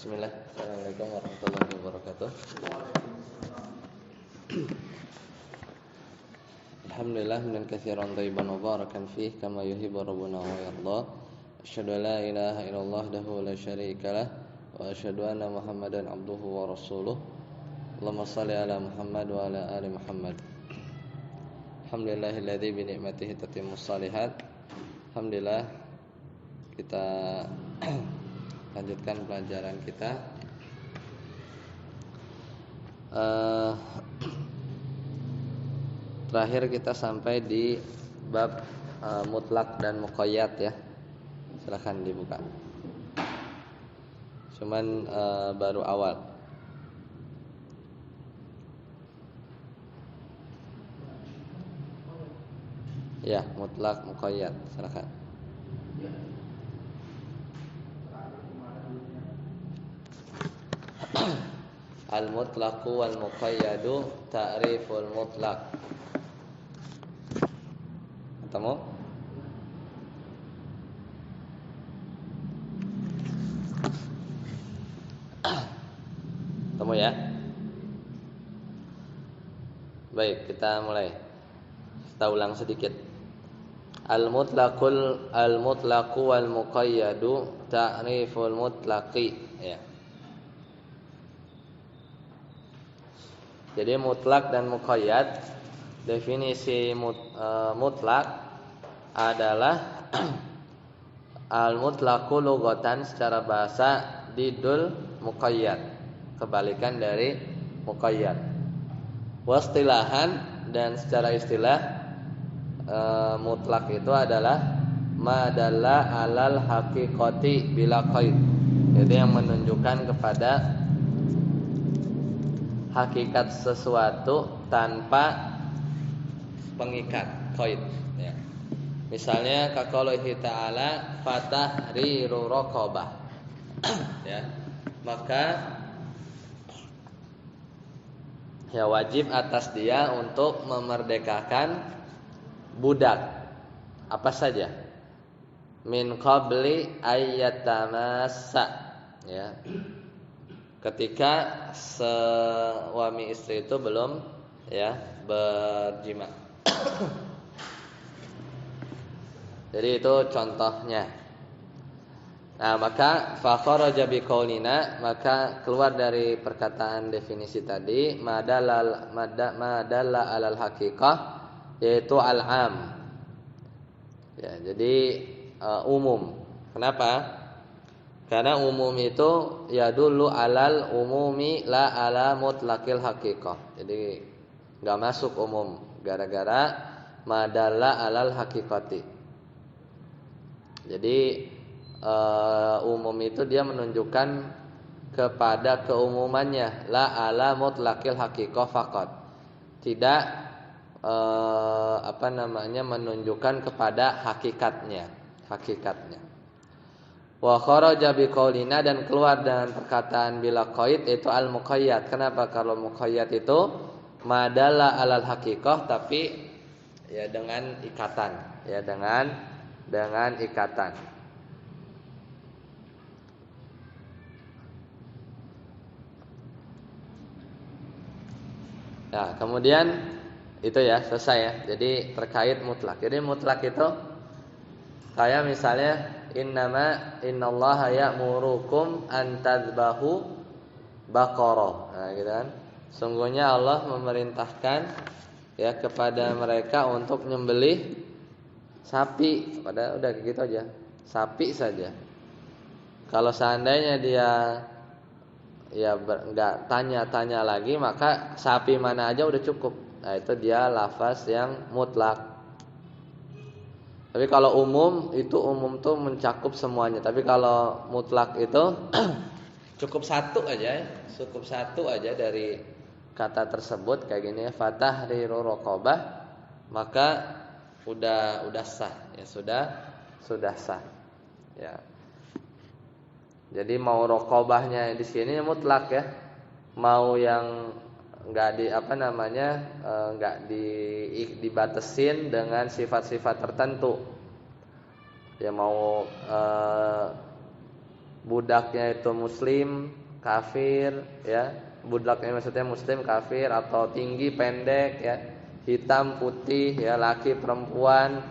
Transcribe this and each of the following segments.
Bismillah. Assalamualaikum warahmatullahi wabarakatuh. Alhamdulillah min katsiran thayyiban mubarakan fih kama yuhibbu rabbuna wa yarda. Asyhadu an la ilaha illallah wahdahu la syarikalah wa asyhadu anna Muhammadan abduhu wa rasuluh. Allahumma shalli ala Muhammad wa ala ali Muhammad. Alhamdulillahilladzi bi ni'matihi tatimmus shalihat. Alhamdulillah kita lanjutkan pelajaran kita. Terakhir kita sampai di bab mutlak dan muqayyad ya. Silakan dibuka. Cuman baru awal. Ya, mutlak muqayyad. Silakan. Al-mutlaqu wal muqayyadu ta'riful mutlaq. Ketemu? Ketemu ya? Baik, kita mulai. Kita ulang sedikit. Al-mutlaqu wal muqayyadu ta'riful mutlaqi ya. Jadi mutlak dan muqayyad, definisi mutlak adalah al-mutlaqu lughatan secara bahasa didul muqayyad, kebalikan dari muqayyad. Wastilahan dan secara istilah mutlak itu adalah ma dalla alal haqiqati bila qaid. Jadi yang menunjukkan kepada hakikat sesuatu tanpa pengikat, qaid ya. Misalnya kaqaulihi ta'ala fatahriru raqabah ya. Maka ya wajib atas dia untuk memerdekakan budak apa saja min qabli ayyatamassa ya. Ketika suami istri itu belum ya berjima. Jadi itu contohnya. Nah, maka fa kharaja bi qaulina, maka keluar dari perkataan definisi tadi madalla alal haqiqah, yaitu al-am. Ya, jadi umum. Kenapa? Karena umum itu ya dulu alal umumi la ala mutlaqil haqiqah. Jadi enggak masuk umum gara-gara madalla alal haqiqati. Jadi umum itu dia menunjukkan kepada keumumannya la ala mutlaqil haqiqah faqat. Tidak menunjukkan kepada hakikatnya. Wa kharaja biqaulina, dan keluar dengan perkataan bila qaid itu al muqayyad. Kenapa? Kalau muqayyad itu madalla alal haqiqah tapi ya dengan ikatan, ya dengan ikatan. Nah, kemudian itu ya selesai ya. Jadi terkait mutlak. Jadi mutlak itu kayak misalnya innallaha ya'murukum an tadhbahu baqarah. Nah, gitu kan. Sungguhnya Allah memerintahkan ya kepada mereka untuk nyembelih sapi. Pada udah gitu aja. Sapi saja. Kalau seandainya dia ya enggak tanya-tanya lagi, maka sapi mana aja udah cukup. Nah, itu dia lafaz yang mutlak. Tapi kalau umum tuh mencakup semuanya. Tapi kalau mutlak itu cukup satu aja dari kata tersebut kayak gini ya, fatahriru raqabah, maka udah sah ya, sudah sah ya. Jadi mau raqabahnya di sini mutlak ya. Mau yang enggak dibatasin dengan sifat-sifat tertentu. Ya mau budaknya itu muslim, kafir, ya. Budaknya maksudnya muslim, kafir, atau tinggi, pendek, ya. Hitam, putih, ya, laki, perempuan,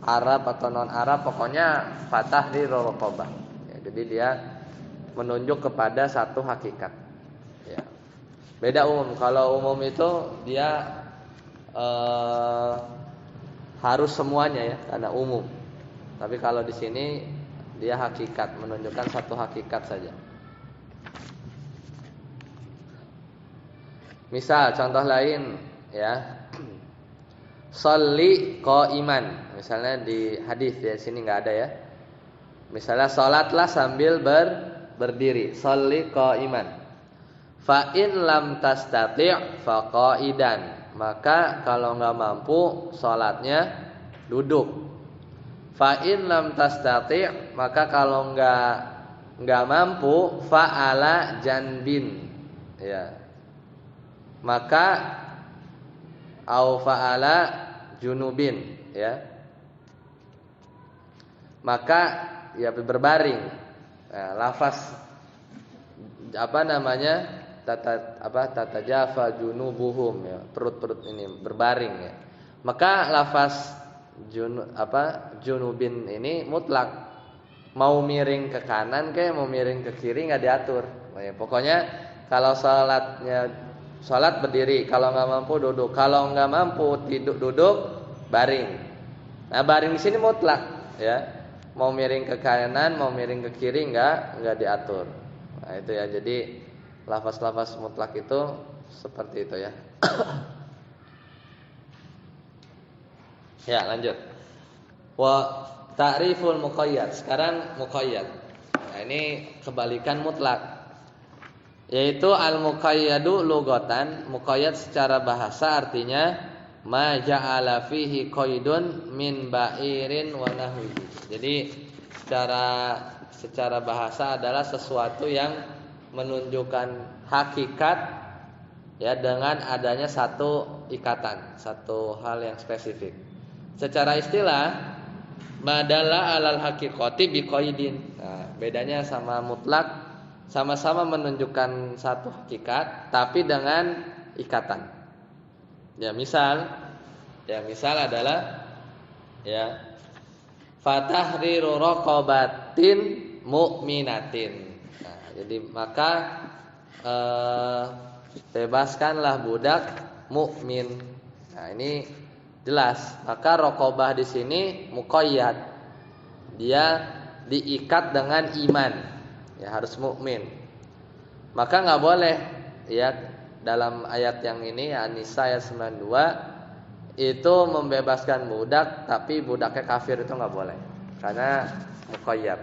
Arab atau non Arab, pokoknya fatahriru raqabah. Ya, jadi dia menunjuk kepada satu hakikat. Ya. Beda umum. Kalau umum itu dia harus semuanya, ya, karena umum. Tapi kalau di sini dia hakikat, menunjukkan satu hakikat saja. Misal contoh lain, ya. Sholli qa'iman. Misalnya di hadis, ya, sini enggak ada, ya. Misalnya salatlah sambil berdiri. Sholli qa'iman. Fa in lam tastati' fa qa'idan. Maka kalau enggak mampu salatnya duduk. Fa in lam tastati', maka kalau enggak mampu fa ala janbin. Ya. Maka au fa'ala junubin, ya. Maka ya berbaring. Nah, lafaz tatajafa junubuhum, ya, perut-perut ini berbaring, ya. Maka lafaz junubin ini mutlak. Mau miring ke kanan kayak mau miring ke kiri enggak diatur. Ya, pokoknya kalau salat berdiri, kalau nggak mampu duduk, kalau nggak mampu duduk baring. Nah, baring di sini mutlak, ya. Mau miring ke kanan, mau miring ke kiri nggak diatur. Nah, itu, ya. Jadi lafaz-lafaz mutlak itu seperti itu, ya. Ya, lanjut. Wa ta'riful muqayyad. Sekarang muqayyad. Nah, ini kebalikan mutlak. Yaitu al-muqayyadu lughatan, muqayyad secara bahasa artinya ma ja'ala fihi qaidun min ba'irin wa nahwihi. Jadi secara bahasa adalah sesuatu yang menunjukkan hakikat, ya, dengan adanya satu ikatan, satu hal yang spesifik. Secara istilah madalla alal haqiqati biqaidin. Nah, bedanya sama mutlak, sama-sama menunjukkan satu hakikat tapi dengan ikatan. Ya, misal adalah, ya, fatahriru raqabatin mu'minatin. Nah, jadi maka bebaskanlah budak mukmin. Nah, ini jelas. Maka raqabah di sini muqayyad. Dia diikat dengan iman. Ya, harus mukmin. Maka nggak boleh, ya, dalam ayat yang ini, An-Nisa ayat 92, itu membebaskan budak tapi budaknya kafir, itu nggak boleh karena muqayyad.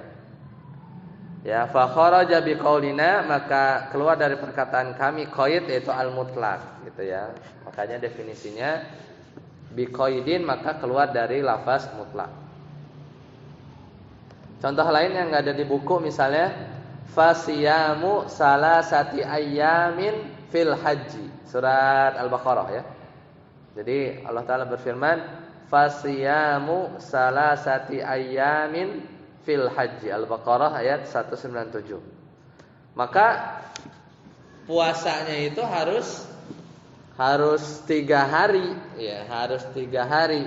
Ya, fa kharaja biqaulina, maka keluar dari perkataan kami qaid, yaitu al-mutlaq, gitu, ya. Makanya definisinya biqaidin, maka keluar dari lafaz mutlak. Contoh lain yang nggak ada di buku, misalnya fasiyamu salasati ayyamin fil haji, surat Al-Baqarah, ya. Jadi Allah Ta'ala berfirman fasiyamu salasati ayyamin fil haji, Al-Baqarah ayat 197. Maka puasanya itu harus 3 hari, ya, harus 3 hari.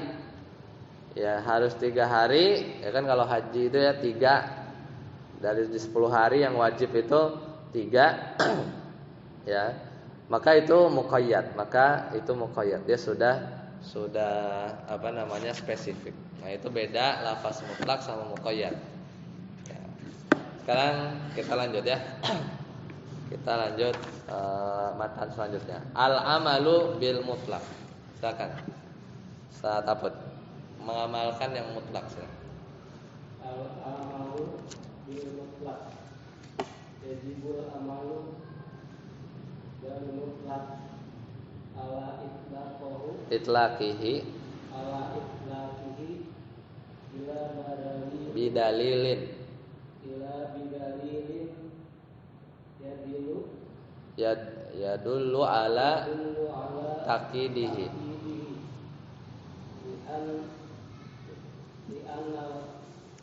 Ya, harus 3 hari, ya kan. Kalau haji itu, ya, 3 dari 10 hari yang wajib itu 3. Ya, maka itu muqayyad. Dia sudah spesifik. Nah, itu beda lafaz mutlak sama muqayyad. Ya. Sekarang kita lanjut, ya. Kita lanjut matan selanjutnya. Al-amalu bil mutlak. Silakan. Ustaz Aput mengamalkan yang mutlak, silakan. Al-amalu bil mutlak. Yajibul amalu bil mutlak ala itlaqihi bidalilin yadullu ala taqidihi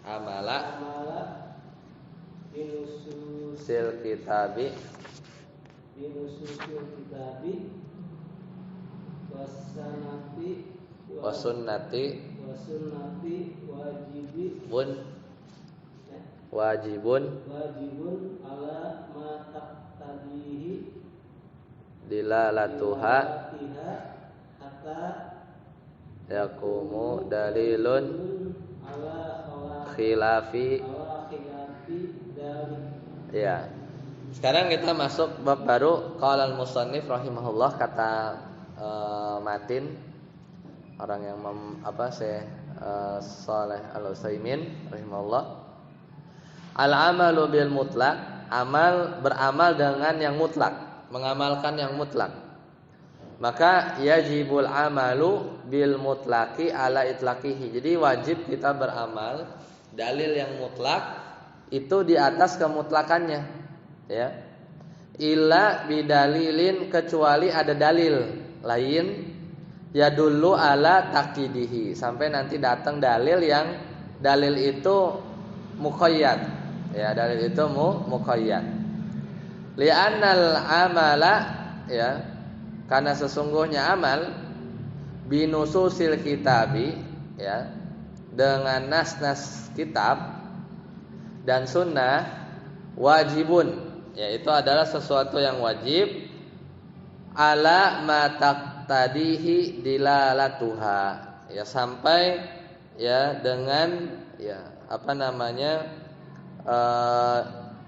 amala sil kitabi binususil kitabi wasunnati wajibun ala ma taqtadihi dilalatuha hatta yakumu dalilun khilafi. Ya. Sekarang kita masuk bab baru. Qala al-musannif rahimahullah, kata matin orang yang Shalih Al-Utsaimin rahimahullah. Al-amalu bil mutlaq, beramal dengan yang mutlak, mengamalkan yang mutlak. Maka yajibul amalu bil mutlaqi ala itlaqihi. Jadi wajib kita beramal dalil yang mutlak itu di atas kemutlakannya, ya. Illa bidalilin, kecuali ada dalil lain yadullu ala taqidihi, sampai nanti datang dalil itu muqayyad, ya, dalil itu muqayyad. Li'annal amala, ya, karena sesungguhnya amal binususil kitabi, ya, dengan nas-nas kitab dan sunnah, wajibun, yaitu adalah sesuatu yang wajib, ala ma taqtadihi dilalatuha, ya, sampai, ya, dengan, ya,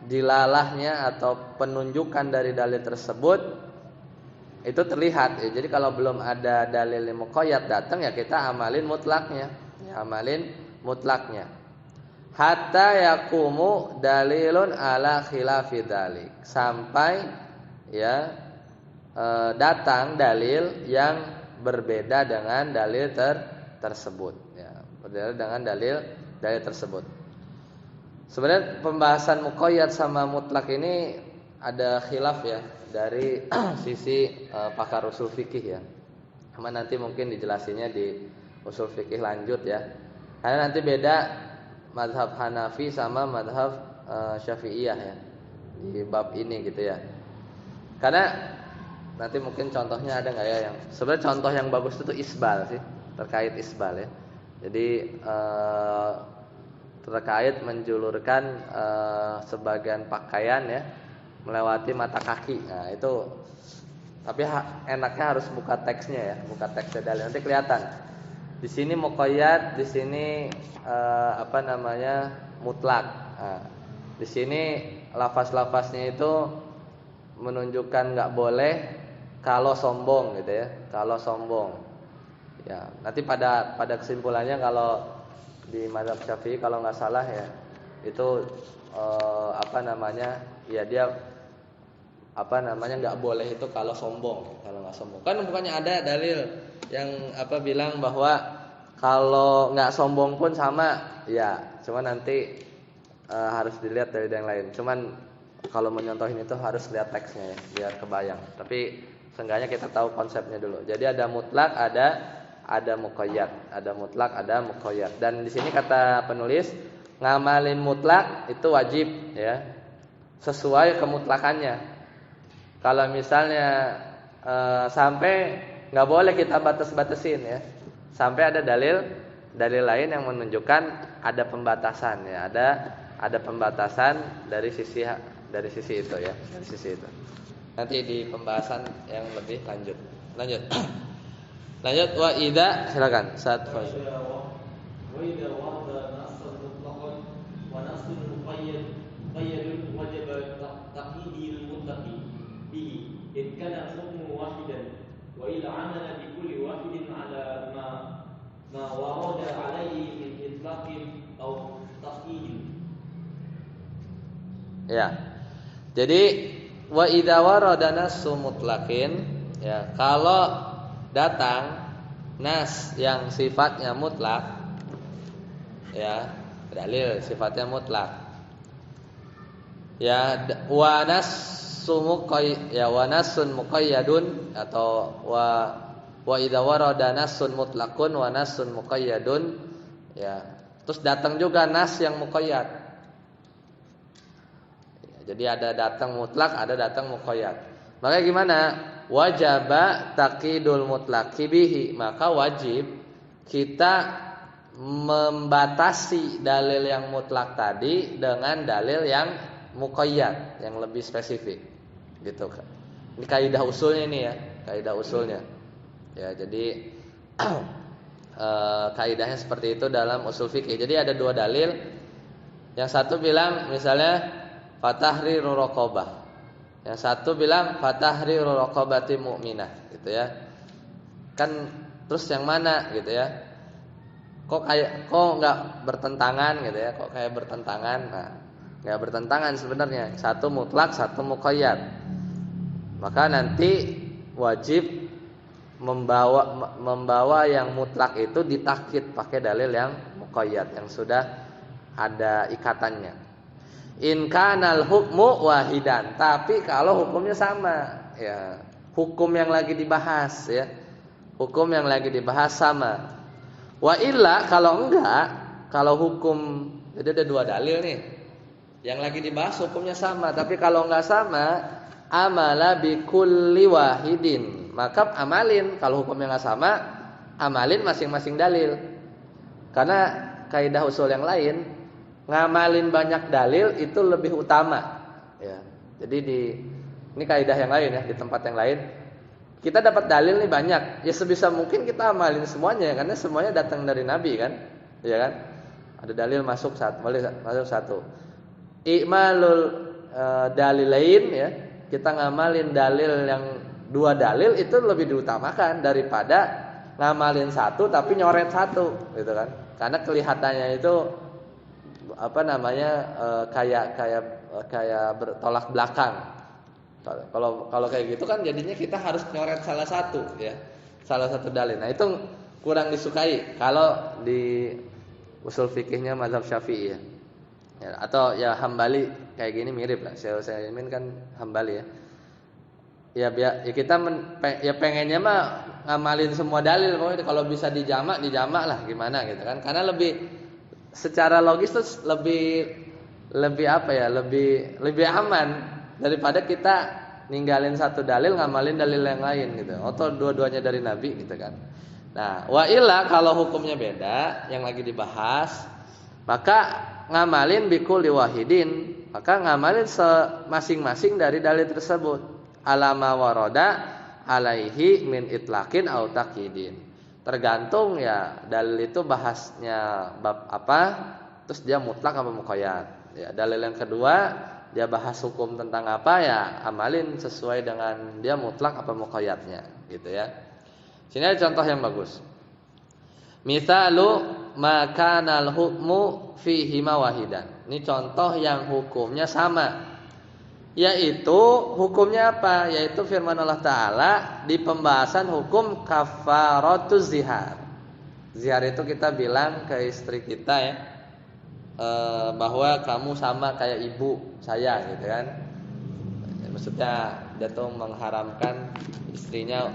dilalahnya atau penunjukan dari dalil tersebut itu terlihat, ya. Jadi kalau belum ada dalil muqayyad datang, ya kita amalin mutlaknya, ya, hatta yakumu dalilun ala khilafi dzalik, sampai, ya, datang dalil yang berbeda dengan dalil tersebut, ya, berbeda dengan dalil tersebut. Sebenarnya pembahasan muqayyad sama mutlak ini ada khilaf, ya, dari sisi pakar usul fikih, ya. Cuma nanti mungkin dijelasinnya di usul fikih lanjut, ya. Karena nanti beda mazhab Hanafi sama mazhab Syafi'iyah, ya, di bab ini, gitu, ya. Karena nanti mungkin contohnya ada nggak, ya, yang sebenarnya contoh yang bagus itu isbal sih, terkait isbal, ya. Jadi terkait menjulurkan sebagian pakaian, ya, melewati mata kaki. Nah, itu tapi enaknya harus buka teksnya, ya, buka teksnya dalil, nanti kelihatan. Di sini muqayyad, di sini mutlak. Nah, di sini lafaz-lafaznya itu menunjukkan nggak boleh kalau sombong, gitu, ya. Kalau sombong, ya, nanti pada kesimpulannya kalau di mazhab Syafi'i kalau nggak salah, ya, itu ya dia nggak boleh itu kalau sombong, kalau nggak sombong. Kan bukannya ada dalil yang bilang bahwa kalau nggak sombong pun sama, ya, cuma nanti harus dilihat dari yang lain. Cuman kalau menyontohin itu harus lihat teksnya, ya, biar kebayang. Tapi seenggaknya kita tahu konsepnya dulu. Jadi ada mutlak, ada muqayyad, ada mutlak, ada muqayyad. Dan di sini kata penulis, ngamalin mutlak itu wajib, ya, sesuai kemutlakannya. Kalau misalnya sampai nggak boleh kita batas-batasin, ya, sampai ada dalil lain yang menunjukkan ada pembatasan, ya, ada pembatasan dari sisi itu, ya, dari sisi itu. Nanti di pembahasan yang lebih lanjut. Lanjut, wa idza, silakan saat fase. Wa idza warada nasan mutlaqan wa nasun muqayyadun wajib taqyidil mutlaqi bihi in kana hukmu wahidan wa ila amala bi kulli wahidin ala ma warada alaihi min itlaqin aw taqyidin. Ya. Jadi wa idza warada nasu mutlaqin, ya, kalau datang nas yang sifatnya mutlak, ya, dalil sifatnya mutlak, ya, wa nasun muqayyadun, atau wa idza warada nasun mutlaqun wa nasun muqayyadun, ya, terus datang juga nas yang muqayyad. Jadi ada datang mutlak, ada datang muqayyad. Maka gimana? Wajaba taqidul mutlaqi bihi. Maka wajib kita membatasi dalil yang mutlak tadi dengan dalil yang muqayyad, yang lebih spesifik. Gitu kan. Ini kaidah usulnya nih ya, kaidah usulnya. Ya, jadi kaidahnya seperti itu dalam usul fikih. Jadi ada dua dalil. Yang satu bilang misalnya fatahriru raqabah. Yang satu bilang fatahriru raqabati mu'minah gitu ya. Kan terus yang mana gitu ya? Kok enggak bertentangan gitu ya? Kok kayak bertentangan? Nah, enggak bertentangan sebenarnya. Satu mutlak, satu muqayyad. Maka nanti wajib membawa yang mutlak itu ditakkid pakai dalil yang muqayyad yang sudah ada ikatannya. In kanal hukmu wahidan, tapi kalau hukumnya sama, ya hukum yang lagi dibahas ya, hukum yang lagi dibahas sama. Wa illa kalau enggak, kalau hukum jadi ada dua dalil nih, yang lagi dibahas hukumnya sama, tapi kalau enggak sama, amala bi kulli wahidin. Maka amalin, kalau hukumnya nggak sama, amalin masing-masing dalil. Karena kaidah usul yang lain, ngamalin banyak dalil itu lebih utama. Ya. Jadi ini kaidah yang lain ya, di tempat yang lain. Kita dapat dalil nih banyak, ya sebisa mungkin kita amalin semuanya, karena semuanya datang dari Nabi kan, ya kan? Ada dalil masuk satu. I'malul dalilain ya, kita ngamalin dalil yang dua dalil itu lebih diutamakan daripada ngamalin satu tapi nyoret satu gitu kan, karena kelihatannya itu kayak bertolak belakang. Kalau kayak gitu kan jadinya kita harus nyoret salah satu ya, salah satu dalil. Nah itu kurang disukai kalau di usul fikihnya mazhab Syafi'i ya, atau ya Hambali kayak gini mirip lah. Saya kan Hambali ya. Ya kita pengennya mah ngamalin semua dalil, pokoknya kalau bisa dijamak lah gimana gitu kan, karena lebih secara logis tuh lebih apa ya, lebih aman daripada kita ninggalin satu dalil ngamalin dalil yang lain gitu, atau dua-duanya dari Nabi gitu kan. Nah wa illa kalau hukumnya beda yang lagi dibahas, maka ngamalin bikul wahidin, maka ngamalin masing-masing dari dalil tersebut. Alama waroda alaihi min itlaqin au taqidin. Tergantung ya dalil itu bahasnya bab apa, terus dia mutlak apa muqayyad. Ya, dalil yang kedua dia bahas hukum tentang apa, ya amalin sesuai dengan dia mutlak apa muqayyadnya gitu ya. Sini ada contoh yang bagus. Misalu makanal hukmu fihi wahidan. Ini contoh yang hukumnya sama. Yaitu hukumnya apa? Yaitu firman Allah Ta'ala di pembahasan hukum kafaratuz zihar. Zihar itu kita bilang ke istri kita ya, bahwa kamu sama kayak ibu saya gitu kan. Maksudnya dia tuh mengharamkan istrinya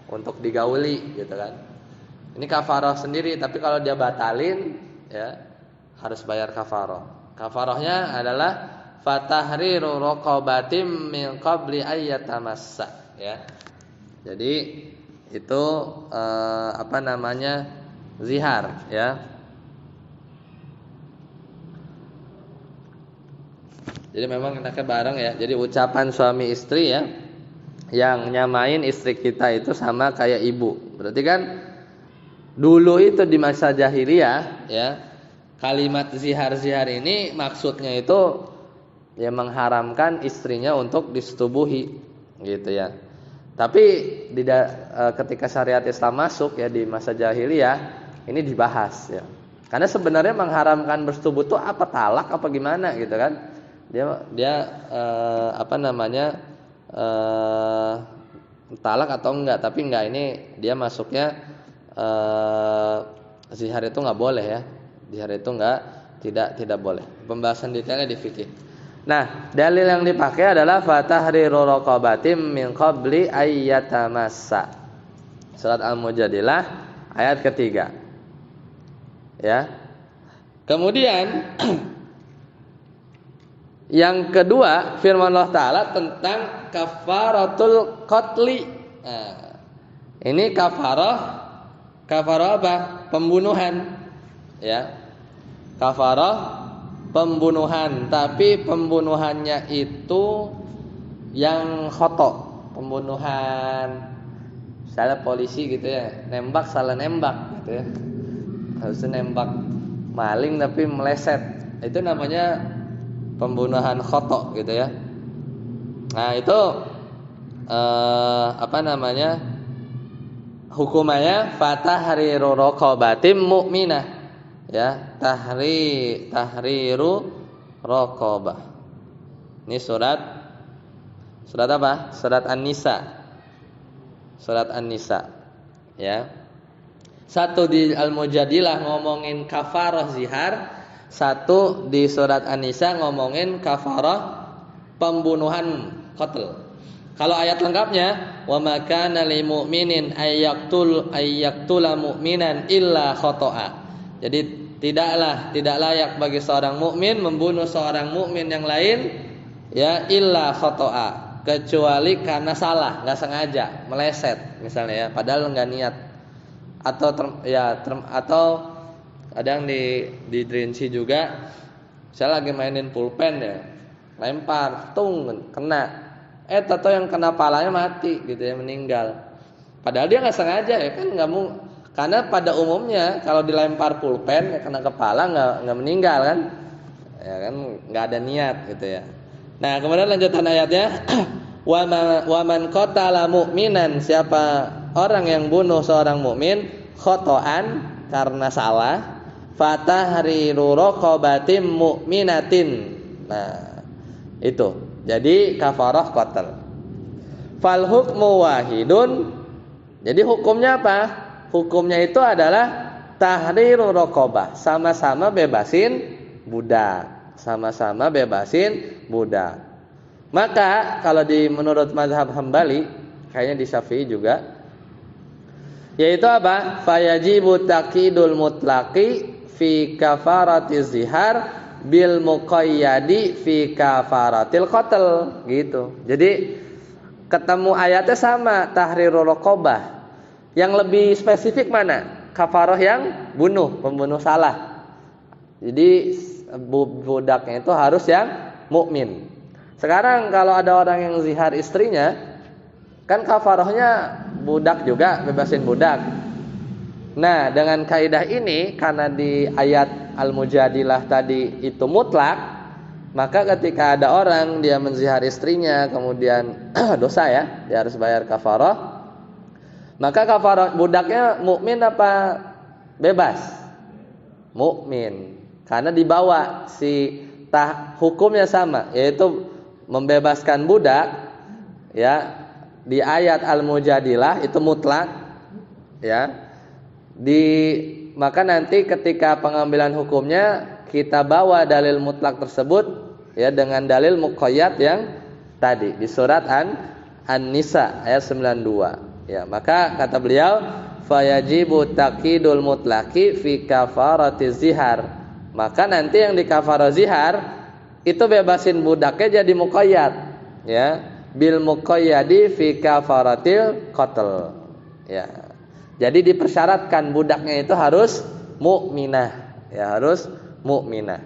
untuk digauli gitu kan. Ini kafarah sendiri, tapi kalau dia batalin ya harus bayar kafarah. Kafarahnya adalah fatahriru raqabatim min qabli ayyatamassa ya. Jadi itu zihar ya. Jadi memang enaknya bareng ya. Jadi ucapan suami istri ya, yang nyamain istri kita itu sama kayak ibu. Berarti kan dulu itu di masa jahiliyah ya, kalimat zihar ini maksudnya itu ya mengharamkan istrinya untuk disetubuhi gitu ya. Tapi ketika syariat Islam masuk ya di masa jahiliyah, ini dibahas ya. Karena sebenarnya mengharamkan bersetubuh itu apa, talak apa gimana gitu kan? Dia talak atau enggak, tapi enggak, ini dia masuknya zihar itu enggak boleh ya. Zihar itu tidak boleh. Pembahasan detailnya di fikih. Nah, dalil yang dipakai adalah fatahriru raqabatim min qabli ayyatamassa. Surat Al-Mujadilah ayat ketiga. Ya. Kemudian Yang kedua, firman Allah Ta'ala tentang kafaratul qatli. Nah, ini kafarah apa? Pembunuhan. Ya. Kafarah pembunuhan, tapi pembunuhannya itu yang khoto. Pembunuhan misalnya polisi gitu ya, nembak salah nembak gitu ya. Harusnya nembak maling tapi meleset. Itu namanya pembunuhan khoto gitu ya. Nah itu apa namanya, hukumannya fatahriru raqabatim mu'minah, ya, tahriru raqabah. Ini surat apa? Surat An-Nisa. Surat An-Nisa, ya. Satu di Al-Mujadilah ngomongin kafarah zihar, satu di surat An-Nisa ngomongin kafarah pembunuhan qatl. Kalau ayat lengkapnya, wa ma kana lil mu'minin ayyaqtula mu'minan illa khata'a. Jadi tidak layak bagi seorang mukmin membunuh seorang mukmin yang lain, ya, illa khata'a, kecuali karena salah, enggak sengaja, meleset misalnya ya, padahal enggak niat. Atau atau kadang di drinci juga, saya lagi mainin pulpen ya, lempar, kena. Tato yang kena palanya mati gitu ya, meninggal. Padahal dia nggak sengaja ya kan, nggak mau, karena pada umumnya kalau dilempar pulpen ya kena kepala nggak meninggal kan, ya kan nggak ada niat gitu ya. Nah kemudian lanjutan ayatnya, wa man qatala mu'minan, siapa orang yang bunuh seorang mukmin khotoan karena salah, fatahriru raqabatim mu'minatin. Nah itu jadi kafarah qatl. Fal hukmu wahidun. Jadi hukumnya apa? Hukumnya itu adalah tahriru raqabah, sama-sama bebasin budak. Sama-sama bebasin budak. Maka kalau menurut mazhab Hambali, kayaknya di Syafi'i juga, yaitu apa? Fayajibu taqidul mutlaqi fi kafaratiz zihar bil muqayyadi fi kafaratil qatl gitu. Jadi ketemu ayatnya sama, tahriru raqabah. Yang lebih spesifik mana? Kafarah yang pembunuh salah. Jadi budaknya itu harus yang mukmin. Sekarang kalau ada orang yang zihar istrinya, kan kafarahnya budak juga, bebasin budak. Nah, dengan kaidah ini, karena di ayat Al-Mujadilah tadi itu mutlak, maka ketika ada orang dia menzihar istrinya kemudian dosa ya, dia harus bayar kafarah. Maka kafarah budaknya mukmin apa bebas? Mukmin. Karena dibawa hukumnya sama, yaitu membebaskan budak ya. Di ayat Al-Mujadilah itu mutlak ya. Maka nanti ketika pengambilan hukumnya kita bawa dalil mutlak tersebut ya dengan dalil muqayyad yang tadi di surat An-Nisa ayat 92 ya. Maka kata beliau fayajibu taqidul mutlaqi fi kafaratiz zihar. Maka nanti yang di kafarah zihar itu bebasin budaknya jadi muqayyad ya, bil muqayyadi fi kafaratil qatl ya. Jadi dipersyaratkan budaknya itu harus mukminah, ya harus mukminah.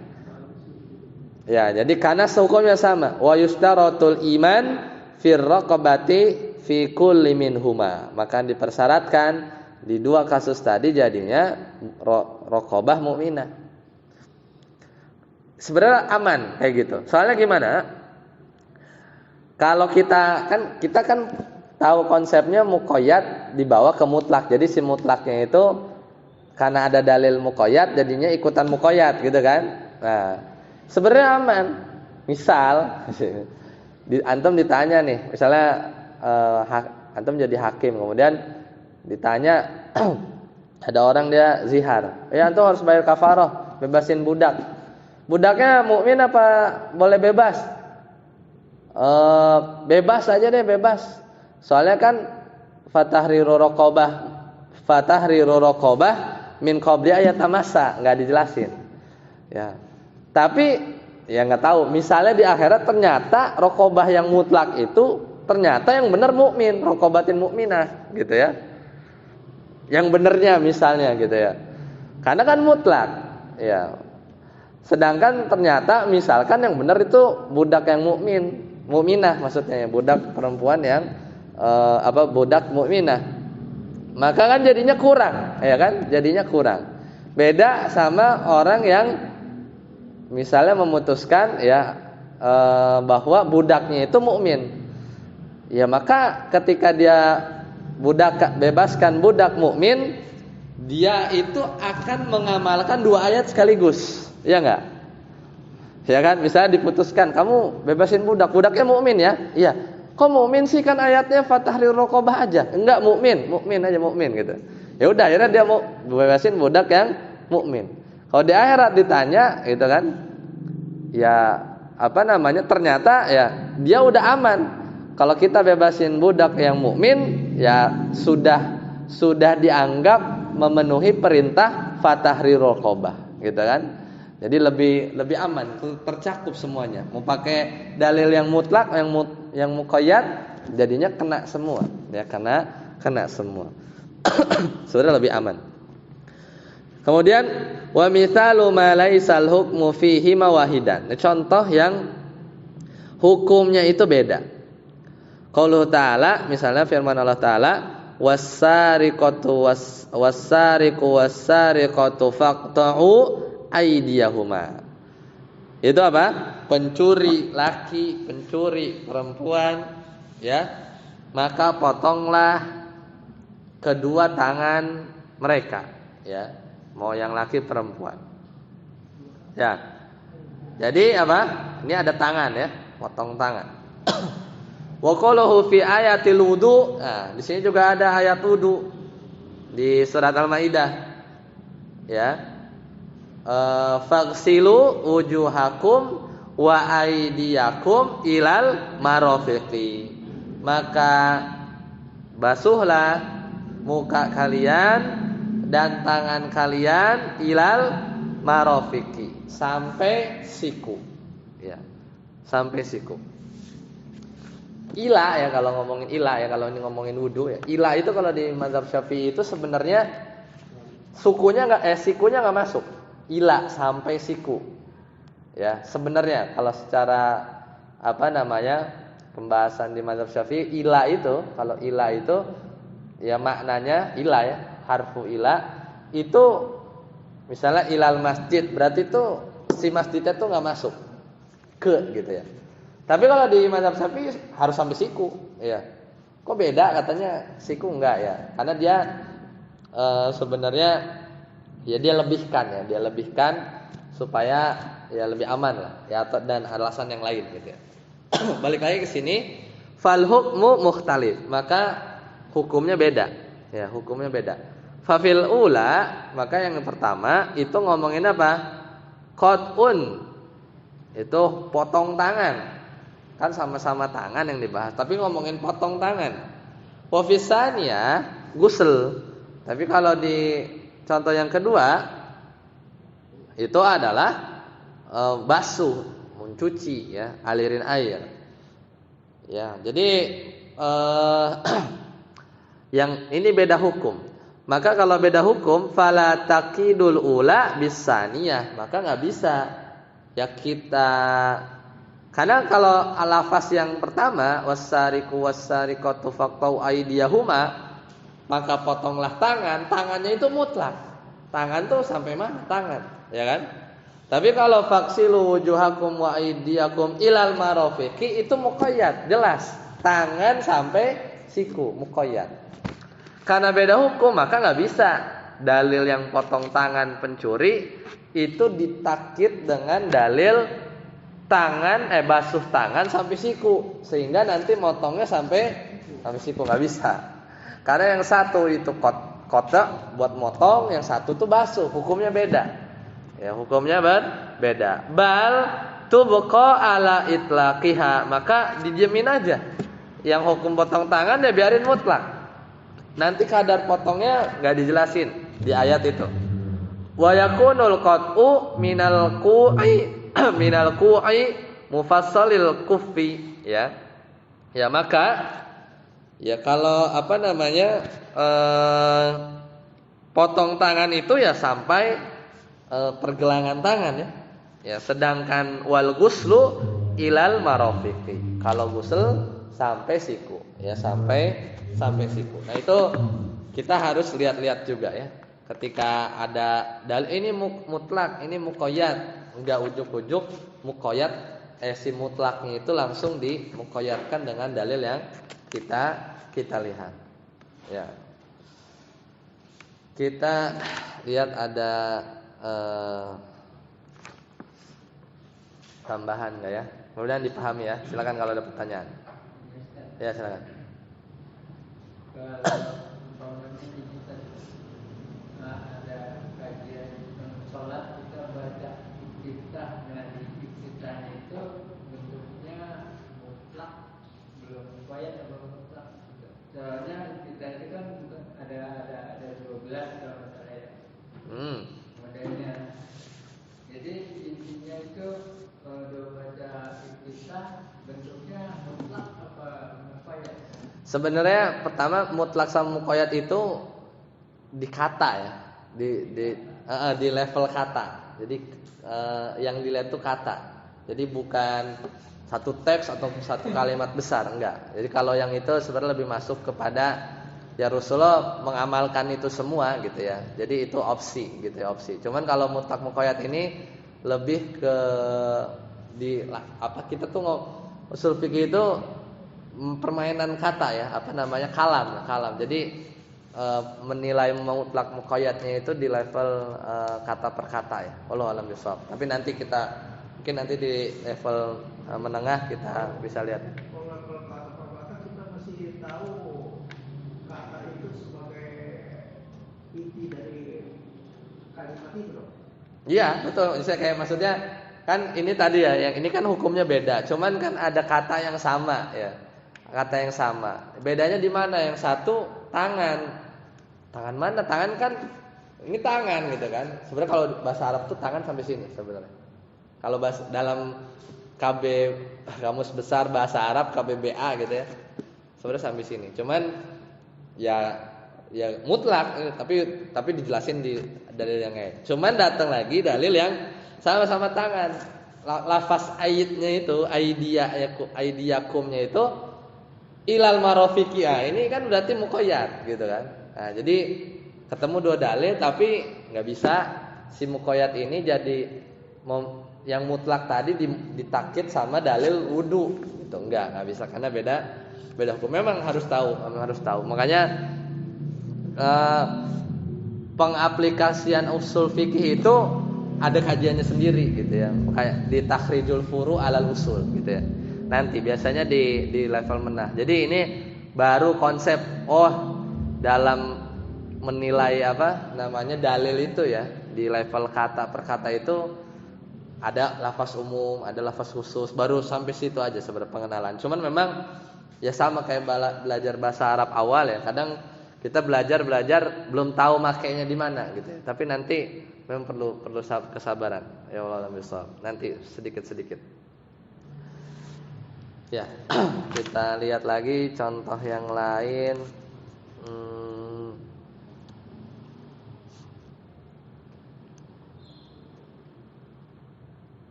Ya, jadi karena hukumnya sama. Wa yustaratul iman fir raqabati fi kulli minhuma. Maka dipersyaratkan di dua kasus tadi jadinya raqabah mukminah. Sebenarnya aman kayak gitu. Soalnya gimana? Kalau kita kan tahu konsepnya muqayyad dibawa ke mutlak. Jadi si mutlaknya itu karena ada dalil muqayyad jadinya ikutan muqayyad gitu kan. Nah, sebenarnya aman. Misal antum ditanya nih, misalnya antum jadi hakim kemudian ditanya ada orang dia zihar. Ya antum harus bayar kafarah, bebasin budak. Budaknya mukmin apa boleh bebas? Bebas aja deh, bebas. Soalnya kan fatahriru raqabah min qabli ayatamassa, enggak dijelasin. Ya. Tapi Ya nggak tahu. Misalnya di akhirat ternyata rokobah yang mutlak itu ternyata yang benar mukmin, rokobatin mukminah, gitu ya. Yang benernya misalnya gitu ya. Karena kan mutlak, ya. Sedangkan ternyata misalkan yang benar itu budak yang mukminah maksudnya ya, budak perempuan yang budak mukminah. Maka kan jadinya kurang, ya kan? Jadinya kurang. Beda sama orang yang misalnya memutuskan ya bahwa budaknya itu mukmin. Ya maka ketika dia bebaskan budak mukmin, dia itu akan mengamalkan 2 ayat sekaligus. Ya enggak? Ya kan? Misalnya diputuskan kamu bebasin budaknya mukmin ya? Iya. Kok mukmin sih, kan ayatnya fatahrir raqabah aja. Enggak, mukmin aja gitu. Ya udah akhirnya dia mau bebasin budak yang mukmin. Kalau di akhirat ditanya gitu kan, ya ternyata ya dia udah aman. Kalau kita bebasin budak yang mukmin, ya sudah dianggap memenuhi perintah fatahrir raqabah, gitu kan? Jadi lebih aman, tercakup semuanya. Mau pakai dalil yang mutlak, yang muqayyad, jadinya kena semua, ya kena semua. Sudah lebih aman. Kemudian wa mithalu ma laisal hukmu fihi mawahidan. Contoh yang hukumnya itu beda. Qauluhu ta'ala, misalnya firman Allah Ta'ala, was-sariqu was-sariqatu faqta'u aydiyahuma. Itu apa? Pencuri laki, pencuri perempuan, ya. Maka potonglah kedua tangan mereka, ya. Mau yang laki perempuan. Ya. Jadi apa? Ini ada tangan ya, potong tangan. Wa qaluhu fi ayatil wudu. Nah, di sini juga ada ayat wudu di surat Al-Maidah. Ya. Faghsilu wujuhakum wa aydiyakum ilal marafiqi. Maka basuhlah muka kalian dan tangan kalian ilal marafiqi, sampai siku. Ya. Sampai siku. Ila ya, kalau ngomongin ila ya, kalau ini ngomongin wudu ya. Ila itu kalau di mazhab Syafi'i itu sebenarnya sikunya nggak masuk. Ila sampai siku. Ya, sebenarnya kalau secara pembahasan di mazhab Syafi'i, kalau ila itu ya maknanya ila ya, harfu ila itu misalnya ilal masjid, berarti itu si masjidnya tuh nggak masuk ke gitu ya. Tapi kalau di mazhab Syafi'i harus sampai siku, ya. Kok beda katanya siku enggak ya? Karena dia sebenarnya ya dia lebihkan supaya ya lebih aman lah, ya, dan alasan yang lain gitu ya. Balik lagi ke sini, fal hukmu mukhtalif, maka hukumnya beda. Ya, hukumnya beda. Fafil ula, maka yang pertama itu ngomongin apa? Qat'un. Itu potong tangan. Kan sama-sama tangan yang dibahas, tapi ngomongin potong tangan. Wa fisaniya ghusl. Tapi kalau di contoh yang kedua itu adalah basuh, mencuci ya, alirin air. Ya, jadi yang ini beda hukum. Maka kalau beda hukum, fala taqidul ula bisaniyah, maka enggak bisa ya kita. Karena kalau lafaz yang pertama was-sariqu was-sariqatu faqta'u aydiyahuma, maka potonglah tangannya itu mutlak. Tangan tuh sampai mana? Tangan, ya kan? Tapi kalau faksilu wujuhakum wa aydiyakum ilal marafiqi itu muqayyad, jelas. Tangan sampai siku, muqayyad. Karena beda hukum, maka enggak bisa dalil yang potong tangan pencuri itu ditakkid dengan dalil basuh tangan sampai siku, sehingga nanti motongnya sampai siku, nggak bisa. Karena yang satu itu kotak buat motong, yang satu tuh basuh, hukumnya beda. Ya, hukumnya beda. Bal tubqa ala itlaqiha, maka dijamin aja. Yang hukum potong tangan ya biarin mutlak. Nanti kadar potongnya nggak dijelasin di ayat itu. Wa yakunul qat'u minal qu'i minal ku'i mufassalil kuffi, ya. Ya, maka ya kalau apa namanya potong tangan itu ya sampai pergelangan tangan, ya. Ya, sedangkan wal ghuslu ilal marafiqi. Kalau ghusl sampai siku, ya sampai siku. Nah, itu kita harus lihat-lihat juga, ya. Ketika ada dalil ini mutlak, ini muqayyad, enggak ujuk-ujuk muqayyad, si mutlaknya itu langsung dimuqayyadkan dengan dalil yang kita lihat. Ya. Kita lihat ada tambahan enggak ya? Kemudian dipahami ya. Silakan kalau ada pertanyaan. Ya, silakan. Ada kajian sholat kita baca iftitah, nah di iftitah itu bentuknya mutlak, belum muqayyad atau mutlak. Soalnya iftitah itu kan ada 12 kalau misalnya modelnya. Jadi intinya itu kalau baca iftitah bentuknya mutlak apa muqayyad? Sebenarnya pertama mutlak sama muqayyad itu di kata, ya, di level kata. Jadi yang dilihat itu kata. Jadi bukan satu teks atau satu kalimat besar, enggak. Jadi kalau yang itu sebenarnya lebih masuk kepada ya Rasulullah mengamalkan itu semua gitu, ya. Jadi itu opsi gitu, ya, opsi. Cuman kalau mutlak muqayyad ini lebih ke kita tuh usul fikih itu permainan kata, ya, apa namanya, kalam. Jadi menilai mutlak muqayyadnya itu di level kata per kata, ya. Wallahu a'lam bishawab. Tapi nanti mungkin nanti di level menengah kita bisa lihat. Kalau level kata per kata kita masih tahu kata itu sebagai inti dari kalimat itu. Iya, betul. Saya kayak maksudnya kan ini tadi, ya, yang ini kan hukumnya beda. Cuman kan ada kata yang sama, ya. Kata yang sama. Bedanya di mana? Yang satu tangan. Tangan mana? Tangan kan ini tangan gitu kan. Sebenarnya kalau bahasa Arab tuh tangan sampai sini sebenarnya. Kalau dalam KB kamus besar bahasa Arab KBBA gitu, ya. Sebenarnya sampai sini. Cuman ya mutlak, tapi dijelasin di dalil yang lain. Cuman datang lagi dalil yang sama-sama tangan. Lafaz aidnya itu aidiyakumnya itu ilal marafiqi. Ini kan berarti muqayyad gitu kan. Nah, jadi ketemu dua dalil tapi nggak bisa si muqayyad ini jadi yang mutlak tadi ditakkid sama dalil wudu gitu. Nggak bisa karena beda hukum. Memang harus tahu. Makanya pengaplikasian usul fikih itu ada kajiannya sendiri gitu, ya. Kayak di takhrijul furu alal usul gitu, ya. Nanti biasanya di level menah. Jadi ini baru konsep dalam menilai apa namanya dalil itu, ya. Di level kata per kata itu ada lafaz umum, ada lafaz khusus. Baru sampai situ aja sebenarnya pengenalan. Cuman memang ya sama kayak belajar bahasa Arab awal, ya. Kadang kita belajar belum tahu makainya di mana gitu, ya. Tapi nanti memang perlu kesabaran. Ya Allah a'lam. Nanti sedikit-sedikit. Ya, kita lihat lagi contoh yang lain.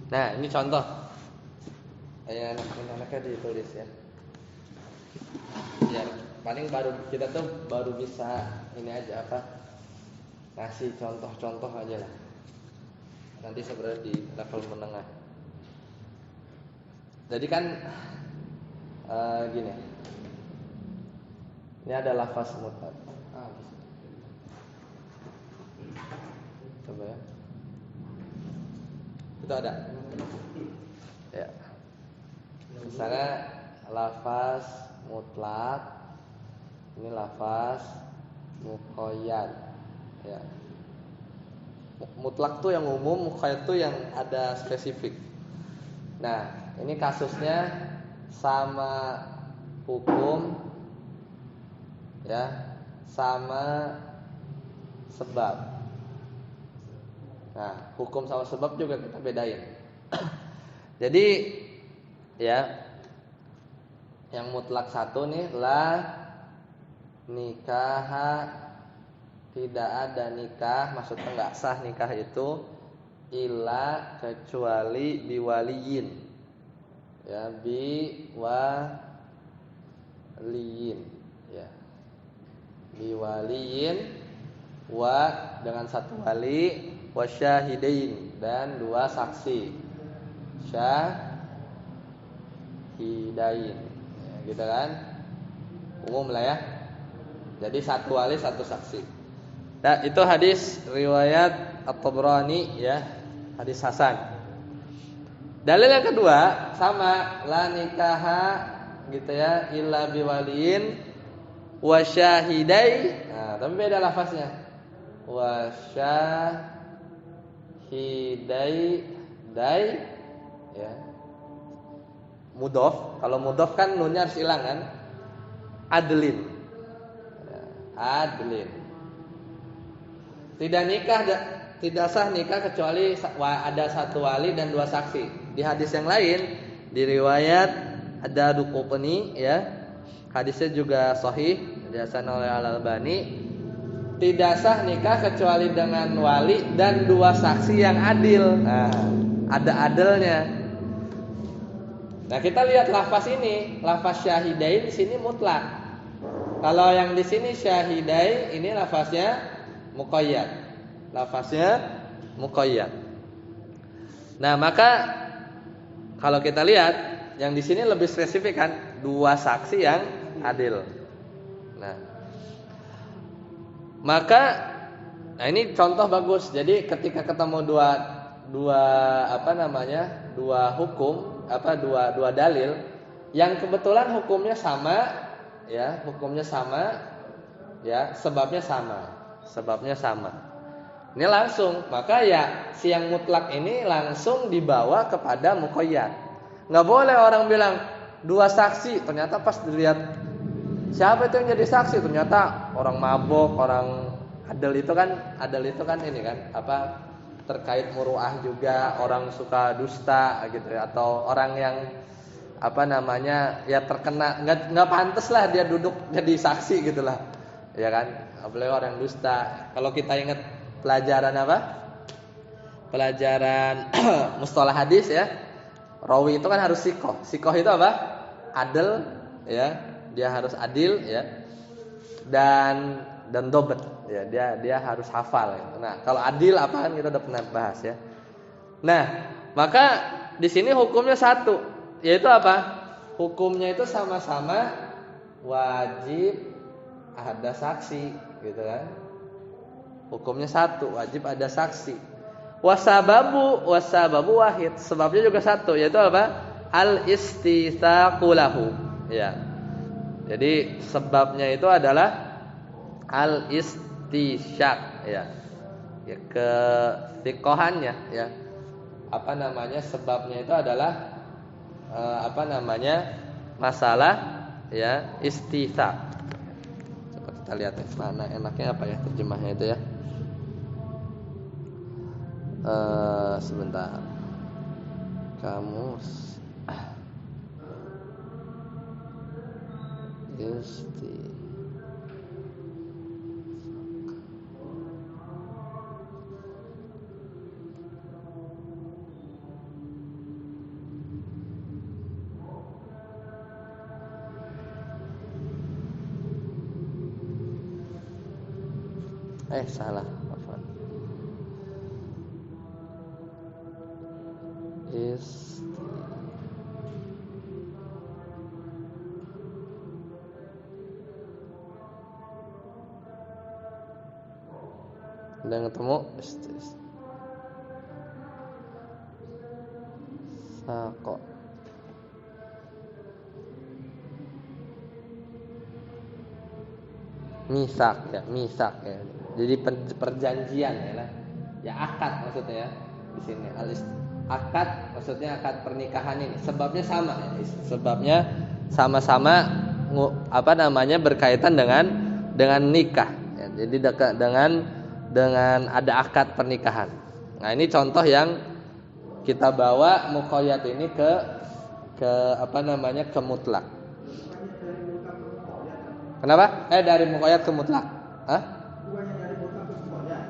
Nah, ini contoh. Anak-anaknya ditulis, ya. Ya, paling kita baru bisa ini aja ngasih contoh-contoh aja lah. Nanti sebenarnya di level menengah. Jadi kan gini. Ini ada lafaz mutlak. Coba ya. Itu ada. Ya. Misalnya lafaz mutlak, ini lafaz muqayyad. Ya. Mutlak tuh yang umum, muqayyad tuh yang ada spesifik. Nah, ini kasusnya sama hukum, ya, sama sebab. Nah, hukum sama sebab juga kita bedain. Jadi, ya, yang mutlak satu nih, la nikaha, tidak ada nikah, maksudnya nggak sah nikah itu illa kecuali biwaliyin, ya, biwaliyin, ya, biwaliyin, wa dengan satu wali, wasyahidain dan dua saksi, syahidain, ya, gitu kan, umum lah ya. Jadi satu wali satu saksi. Nah, itu hadis riwayat At-Tabrani, ya, hadis hasan. Dalil yang kedua sama, la nikaha, gitu ya, illa biwaliin wa syahidai. Nah, tapi beda lafaznya. Wa syahidai, dai, ya. Mudhof, kalau mudhof kan nunnya harus hilang kan? Adlin. Ya, adlin. Tidak sah nikah kecuali ada satu wali dan dua saksi. Di hadis yang lain, di riwayat Ad-Daraqutni, ya, hadisnya juga sahih, dihasan oleh Al-Albani. Tidak sah nikah kecuali dengan wali dan dua saksi yang adil. Nah, ada adilnya. Nah, kita lihat lafaz ini, lafaz syahidain di sini mutlak. Kalau yang di sini syahidai, ini lafaznya muqayyad. Lafaznya muqayyad. Nah, maka kalau kita lihat yang di sini lebih spesifik kan, dua saksi yang adil. Nah, maka ini contoh bagus. Jadi ketika ketemu dua hukum, dua dalil yang kebetulan hukumnya sama, ya, ya, sebabnya sama. Ini langsung, maka ya si yang mutlak ini langsung dibawa kepada muqayyad. Nggak boleh orang bilang dua saksi, ternyata pas dilihat siapa itu yang jadi saksi, ternyata orang mabuk, orang adil itu kan ini kan terkait muruah juga, orang suka dusta gitu ya, atau orang yang ya terkena nggak pantas lah dia duduk jadi saksi gitulah, ya kan, apalagi orang dusta. Kalau kita ingat pelajaran mustalah hadis, ya, rawi itu kan harus sikoh itu adil, ya, dia harus adil, ya, dan dobet, ya, dia harus hafal, ya. Nah, kalau adil apaan kita udah pernah bahas, ya. Nah, maka di sini hukumnya satu, yaitu hukumnya itu sama-sama wajib ada saksi, gitu kan. Hukumnya satu, wajib ada saksi. Wasababu wahid, sebabnya juga satu, yaitu al-istitsaqu lahu, ya. Jadi sebabnya itu adalah al-istisyaq, ya. Ya, ketiqohannya, ya. Sebabnya itu adalah masalah, ya, istitsaq. Coba kita lihat ya, mana enaknya ya terjemahnya itu, ya. Sebentar. Kamus salah. Udah ketemu Kok misak ya. Jadi perjanjian ya lah. Ya akad maksudnya ya di sini. Akad maksudnya akad pernikahan ini. Sebabnya sama ya. Sebabnya sama-sama berkaitan dengan nikah. Ya, jadi dengan ada akad pernikahan. Nah, ini contoh yang kita bawa muqayyad ini ke mutlak. Kenapa? Dari muqayyad ke mutlak. Hah? Bukannya dari mutlak ke muqayyad.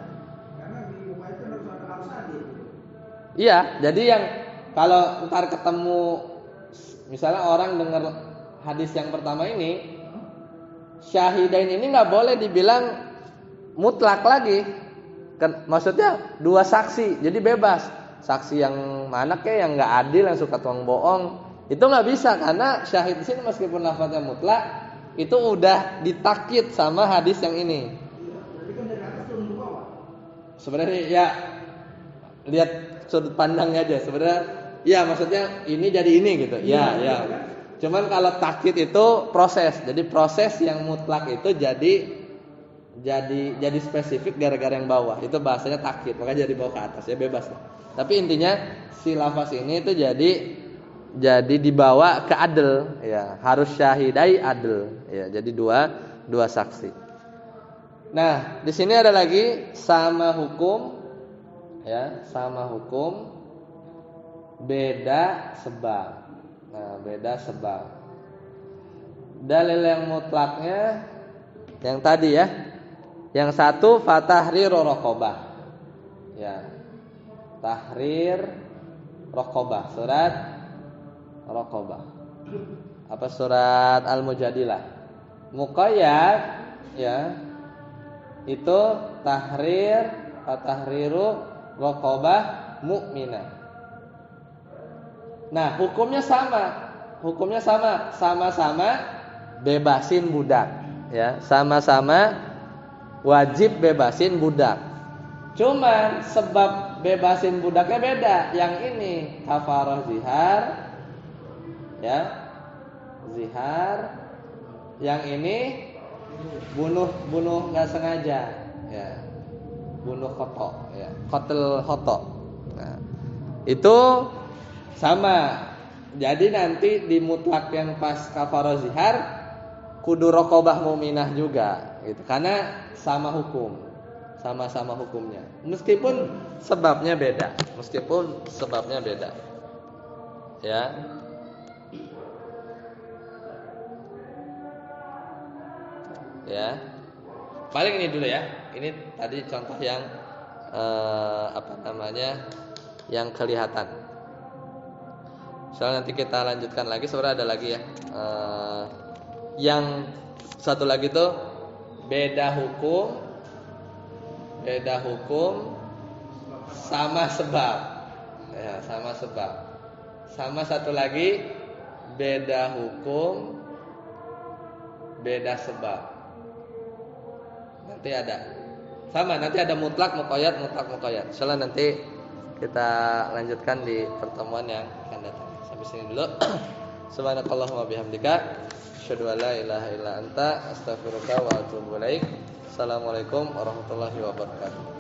Karena di muqayyad kan harus adil. Iya, jadi yang kalau ntar ketemu misalnya orang dengar hadis yang pertama ini, syahidain ini nggak boleh dibilang mutlak lagi. Maksudnya dua saksi, jadi bebas. Saksi yang mana yang nggak adil, yang suka tuang bohong, itu nggak bisa karena syahid di sini meskipun lafaznya mutlak itu udah ditakkid sama hadis yang ini. Jadi kan dari atas turun ke bawah. Sebenarnya ya lihat sudut pandangnya aja. Sebenarnya ya maksudnya ini jadi ini gitu. Ya. Cuman kalau takkid itu proses. Jadi proses yang mutlak itu jadi spesifik gara-gara yang bawah. Itu bahasanya takkid, makanya jadi bawa ke atas ya bebas lah. Tapi intinya si lafaz ini itu jadi dibawa ke adl ya, harus syahidai adl ya. Jadi dua saksi. Nah, di sini ada lagi sama hukum ya, sama hukum beda sebab. Nah, beda sebab. Dalil yang mutlaknya yang tadi ya. Yang satu fatahriru raqabah. Ya. Tahrir raqabah, surat Raqabah. Apa surat Al-Mujadilah. Muqayyad ya. Itu tahriru raqabah mu'minah. Nah, hukumnya sama-sama bebasin budak ya, sama-sama wajib bebasin budak. Cuman sebab bebasin budaknya beda. Yang ini kafarah zihar ya, zihar. Yang ini bunuh nggak sengaja ya, bunuh khoto ya, qatl khoto. Nah, itu sama. Jadi nanti di mutlak yang pas kafarah zihar kudu raqabah mu'minah juga gitu. Karena sama hukum. Sama-sama hukumnya. Meskipun sebabnya beda. Ya. Ya. Paling ini dulu ya. Ini tadi contoh yang yang kelihatan. Soalnya nanti kita lanjutkan lagi. Sebenarnya ada lagi ya. Yang satu lagi tuh beda hukum sama sebab. Ya, sama sebab. Sama satu lagi beda hukum beda sebab. Nanti ada mutlak muqayyad. Insyaallah nanti kita lanjutkan di pertemuan yang akan datang. Sampai sini dulu. Subhanakallahumma bihamdika asyhadu an la ilaha illa anta astaghfiruka wa atubu ilaik. Assalamualaikum warahmatullahi wabarakatuh.